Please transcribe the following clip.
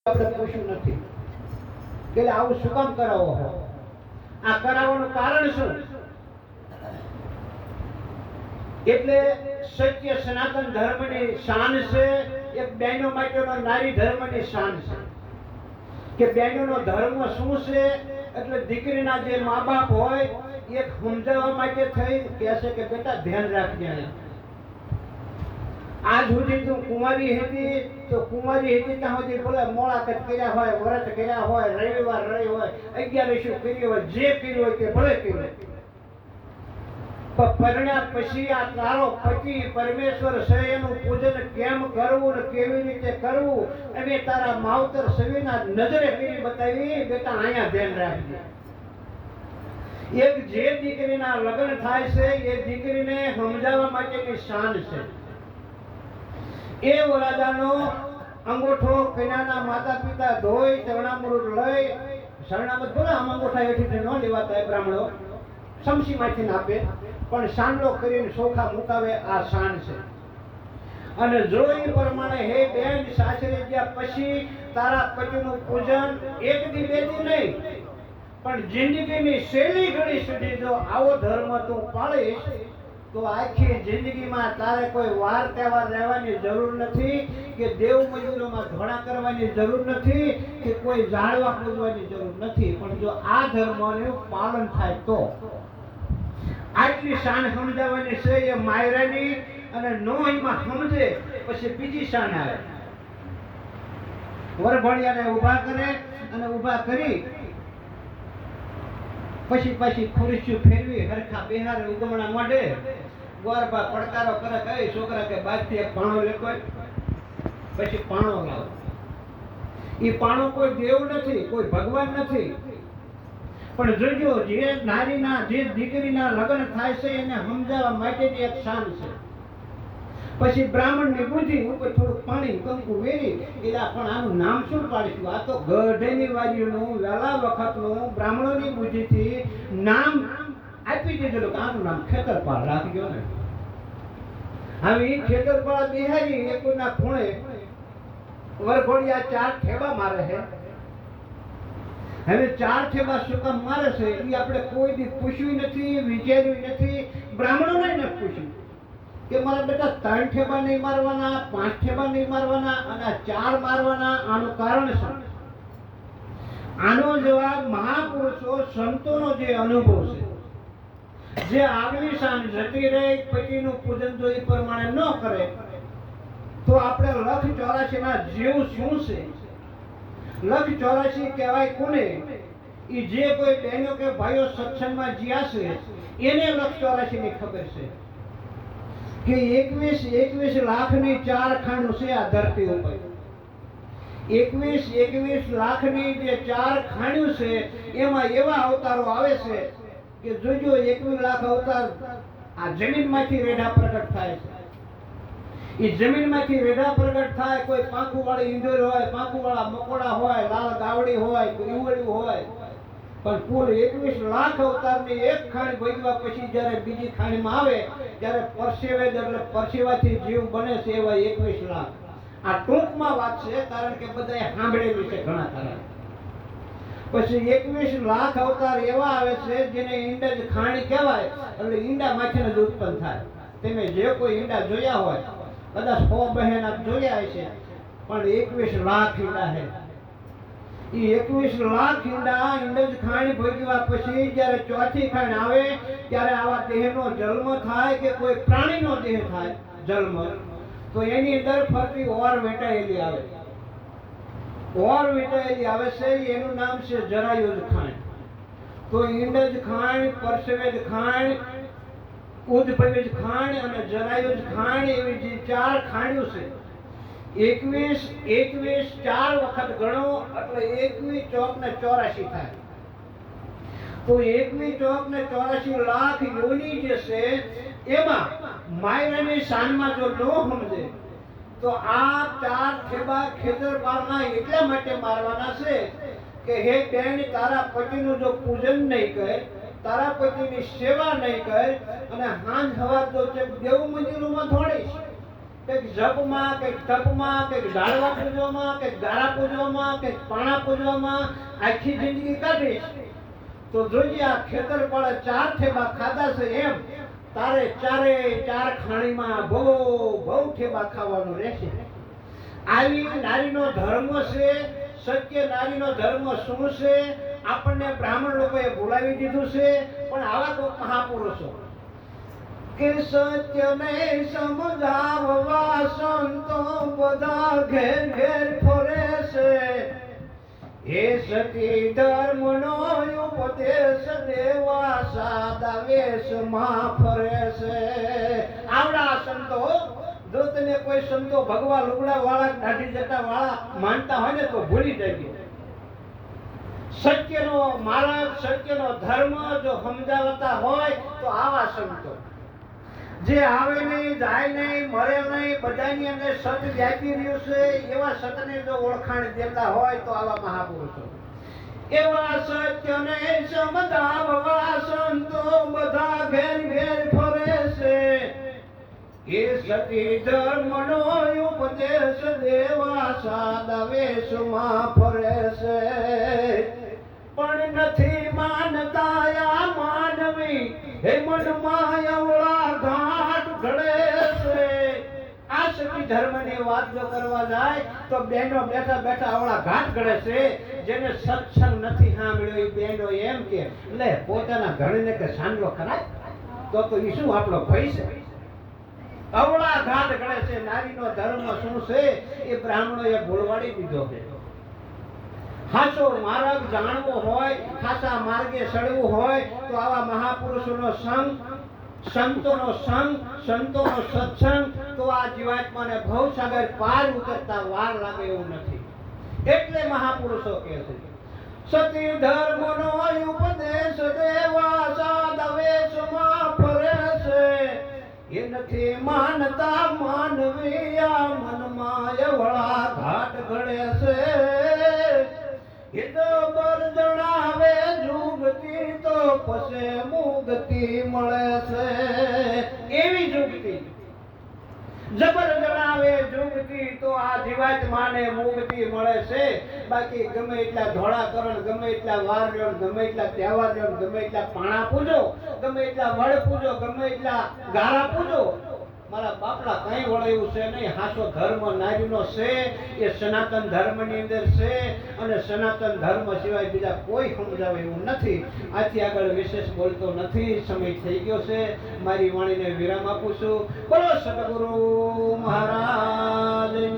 આપણે પૂછ્યું નથી કે આવું શું કામ કરાવો હો? આ કરાવવાનું કારણ શું? એટલે સત્ય સનાતન ધર્મની શાન છે, એક બહેનો માટેનો નારી ધર્મની શાન છે કે બહેનોનો ધર્મ શું છે. એટલે દીકરીના જે મા બાપ હોય એક સમજાવવા માટે થઈ કહે છે કે બેટા ધ્યાન રાખજે. આજ સુધી તું કુંવારી હતી તો કુંવારી હતી ત્યાં સુધી ભલે મોળાકત કર્યા હોય, વ્રત કર્યા હોય, રવિવાર રહી હોય, 11 કરી હોય, જે કર્યું હોય તે ભલે કર્યું, પણ પરણ્યા પછી આ તારો પતિ પરમેશ્વર છે એનું પૂજન કેમ કરવું ને કેવી રીતે કરવું અને તારા માવતર સવીના નજરે કરી બતાવી. બેટા અહીંયા ધ્યાન રાખજે. એક જે દીકરીના લગ્ન થાય છે એ દીકરીને સમજાવવા માટેની શાન છે. એ વરાજાનો અંગૂઠો કન્યાના માતા પિતા ધોઈ ચરણામૃત લઈ, શરણામત બોલે આમ અંગૂઠા હેઠી ન લેવાતા બ્રાહ્મણો સમસીમાંથી આપે, પણ સાંડલો કરીને સોખા મુકાવે. આ શાન છે. અને જો એ પ્રમાણે હે બેન સાસરે ગયા પછી તારા પતિનું પૂજન એક દી બે દી નહીં પણ જિંદગીની છેલ્લી ઘડી સુધી જો આવો ધર્મ તું પાળીશ તો આખી જિંદગીમાં તારે કોઈ વાર તહેવાર રહેવાની જરૂર નથી, કે દેવ મજૂરોમાં ધોળા કરવાની જરૂર નથી, કે કોઈ ઝાડવા પૂજવાની જરૂર નથી. પણ જો આ ધર્મનું પાલન થાય તો આટલી શાન સમજાવવાની છે એ માયરાની. અને નો એમાં સમજે પછી બીજી શાન આવે. વરઘોડિયાને ઊભા કરે અને ઊભા કરી પછી ખુરશીઓ ફેરવી હરખા બિહાર ઉગમણા મોઢે ગોરબા પડકારો કરે કઈ છોકરા કે બાજથી એક પાણો લેતો પછી પાણો લાવો. એ પાણો કોઈ દેવ નથી, કોઈ ભગવાન નથી, પણ જોજો જે નારીના જે દીકરીના લગ્ન થાય છે એને સમજાવવા માટેની એક શાન છે. પછી બ્રાહ્મણની બુદ્ધિ ઉપર થોડું પાણી કંકુ વેરી એલા પણ આનું નામ શું પાડીશું? આ તો ગઢની વાડીનું વેલા વખતનું બ્રાહ્મણોની બુદ્ધિથી નામ આપી દીધેલું કે આનું નામ ખેતરપાળ રાખજો ને. હવે ખેતરપાળ બિહારી એકના ખૂણે વરઘોડિયા 4 ઠેબા મારે છે. હવે 4 ઠેબા શું કામ મારે છે એ આપણે કોઈ દી પૂછ્યું નથી, વિચાર્યું નથી, બ્રાહ્મણોને નથી પૂછ્યું કે મારા બેટા 3 ઠેબા નહીં મારવાના, 5 ઠેબા નહીં મારવાના અને 4 મારવાના. આનું કારણ શું? આનો જવાબ મહાપુરુષો સંતોનો જે અનુભવ છે, જે આગલી શાન જતી રહી પતિનું પૂજન જો એ પ્રમાણે ન કરે તો આપણે 184 ના જીવ શું છે? 184 કહેવાય કોને? એ જે કોઈ બહેનો કે ભાઈઓ સત્સંગમાં જ્યાં છે એને 184 ની ખબર છે કે 21 લાખની 4 ખાણું છે આ ધરતી ઉપર. 21 લાખની જે 4 ખાણ્યું છે એમાં એવા અવતારો આવે છે કે જોજો 21 લાખ અવતાર આ જમીનમાંથી રેઢા પ્રગટ થાય છે. એ જમીનમાંથી રેઢા પ્રગટ થાય. કોઈ પાંખુવાળી ઈંદોર હોય, પાંખુવાળા મકોડા હોય, લાલ ગાવડી હોય, ઈવડ્યું હોય, પણ કુલ 21 લાખ અવતારની એક ખાણ ભોગવ્યા પછી જ્યારે બીજી ખાણીમાં આવે ત્યારે પરસેવે એટલે પરસેવાથી જીવ બને છે એવા 21 લાખ. આ ટૂંકમાં વાત છે કારણ કે બધાએ સાંભળેલું છે ઘણા ખરા. પછી 21 લાખ અવતાર એવા આવે છે જેને ઈંડા જ ખાણી કહેવાય. એટલે ઈંડામાંથી જ ઉત્પન્ન થાય. તમે જે કોઈ ઈંડા જોયા હોય કદાચ 100 બહેન આપ જોયા હશે, પણ 21 લાખ ઈંડા છે. એ 21 લાખ ઈંડા જ ખાણી ભોગવ્યા પછી જ્યારે ચોથી ખાણ આવે ત્યારે આવા દેહનો જન્મ થાય કે કોઈ પ્રાણીનો દેહ થાય જન્મ, તો એની અંદર ફરતી ઓર વેટાયેલી આવે. ઓર વેટાયેલી આવે છે એનું નામ છે જરાયુજ ખાણ. તો ઈંડજ ખાણ, પરસવેજ ખાણ, ઉદ્ભવેજ ખાણ અને જરાયુજ ખાણ એવી જે 4 ખાણ્યું છે. 21 4 વખત ગણો એટલે 21 ચોક ને 84 થાય. તો 21 ચોક ને 84 લાખ યોની જે છે એમાં માયરાની શાનમાં જો ન સમજે તો આ 4 ઠેબા ખેતરપાળના એટલા માટે મારવાના છે કે હે બેન તારા પતિનું જો પૂજન નહીં કરે, તારા પતિની સેવા નહીં કરે અને હાંજ હવાર તો દેવ મંદિરોમાં ધોડીશ કંઈક જપમાં, કંઈક તપમાં, કંઈક ઝાડવા પૂજવામાં, કંઈક ગારા પૂજવામાં, કંઈક પાણા પૂજવામાં આખી જિંદગી કાઢીશ તો જોઈએ આ ખેતર પડે 4 ઠેબા ખાધા છે એમ તારે ચાર ખાણીમાં બહુ ઠેબા ખાવાનું રહેશે. આવી નારીનો ધર્મ છે. સત્ય નારીનો ધર્મ શું છે આપણને બ્રાહ્મણ લોકોએ ભૂલાવી દીધું છે. પણ આવા તો મહાપુરુષો કે સત્યને સમજાવવા સંતો બધા ઘેર ફરે છે. હે સતી ધર્મનો ઉપદેશ દેવા સાદા વેશમાં ફરે છે. આવડા સંતો, જો તમે કોઈ સંતો ભગવા લુગડા વાળા દાઢી જટા વાળા માનતા હોય ને તો ભૂલી જજો. સત્યનો માર્ગ, સત્યનો ધર્મ જો સમજાવતા હોય તો આવા સંતો જે આવે નહીં, જાય નહીં, મરે નહીં, બધાની અંદર સત વ્યાપી રહ્યું છે એવા સતને જો ઓળખાણ દેતા હોય તો આવા મહાપુરુષો. એવા સત્યને સમજાવવા સંતો બધા ઘેર ફરે છે. એ સતી ધર્મનો ઉપદેશ દેવા સાદા વેશમાં ફરે છે. પણ નથી માનતા આ માનવી, હે મનમાં અવળા ઘાટ ઘડે છે. આ સતી ધર્મની વાત જો કરવા જાય તો બહેનો બેઠા બેઠા અવળા ઘાટ ઘડે છે. જેને સત્સંગ નથી સાંભળ્યો એ બહેનો એમ કે લે પોતાના ઘરને કે સાંભળો ખરાય તો એ શું આપણો ભય છે. અવળા ઘાટ ઘડે છે. નારીનો ધર્મ શું છે એ બ્રાહ્મણોએ ભૂલવાડી દીધો છે. સાચો માર્ગ જાણવો હોય, સાચા માર્ગે ચડવું હોય તો આવા મહાપુરુષોનો સંગ, સંતોનો સંગ, સંતોનો સત્સંગ, તો આ જીવાત્માને ભવસાગર પાર ઉતરતા વાર લાગે એવું નથી. એટલે મહાપુરુષો કહે છે સતી ધર્મનો ઉપદેશ દેવા સાદા વેશમાં ફરે છે. એ નથી માનતા માનવી આ મનમાં એવળા ઘાટ ઘડે છે. એ તો બર જણાવે જુગતી તો પછી મુક્તિ મળે છે. એવી જુગતી જબર જણાવે જુગતી તો આ જીવાત્માને મુક્તિ મળે છે. બાકી ગમે એટલા ધોળા કરણ, ગમે એટલા વાર લ્યો, ગમે એટલા તહેવાર લ્યો, ગમે એટલા પાણા પૂજો, ગમે એટલા વડ પૂજો, ગમે એટલા ગારા પૂજો, મારા બાપડા કઈ વળે એવું છે નહીં. હાચો ધર્મ નારીનો છે એ સનાતન ધર્મની અંદર છે અને સનાતન ધર્મ સિવાય બીજા કોઈ સમજાવે એવું નથી. આથી આગળ વિશેષ બોલતો નથી, સમય થઈ ગયો છે. મારી વાણીને વિરામ આપું છું. બોલો સદગુરુ મહારાજની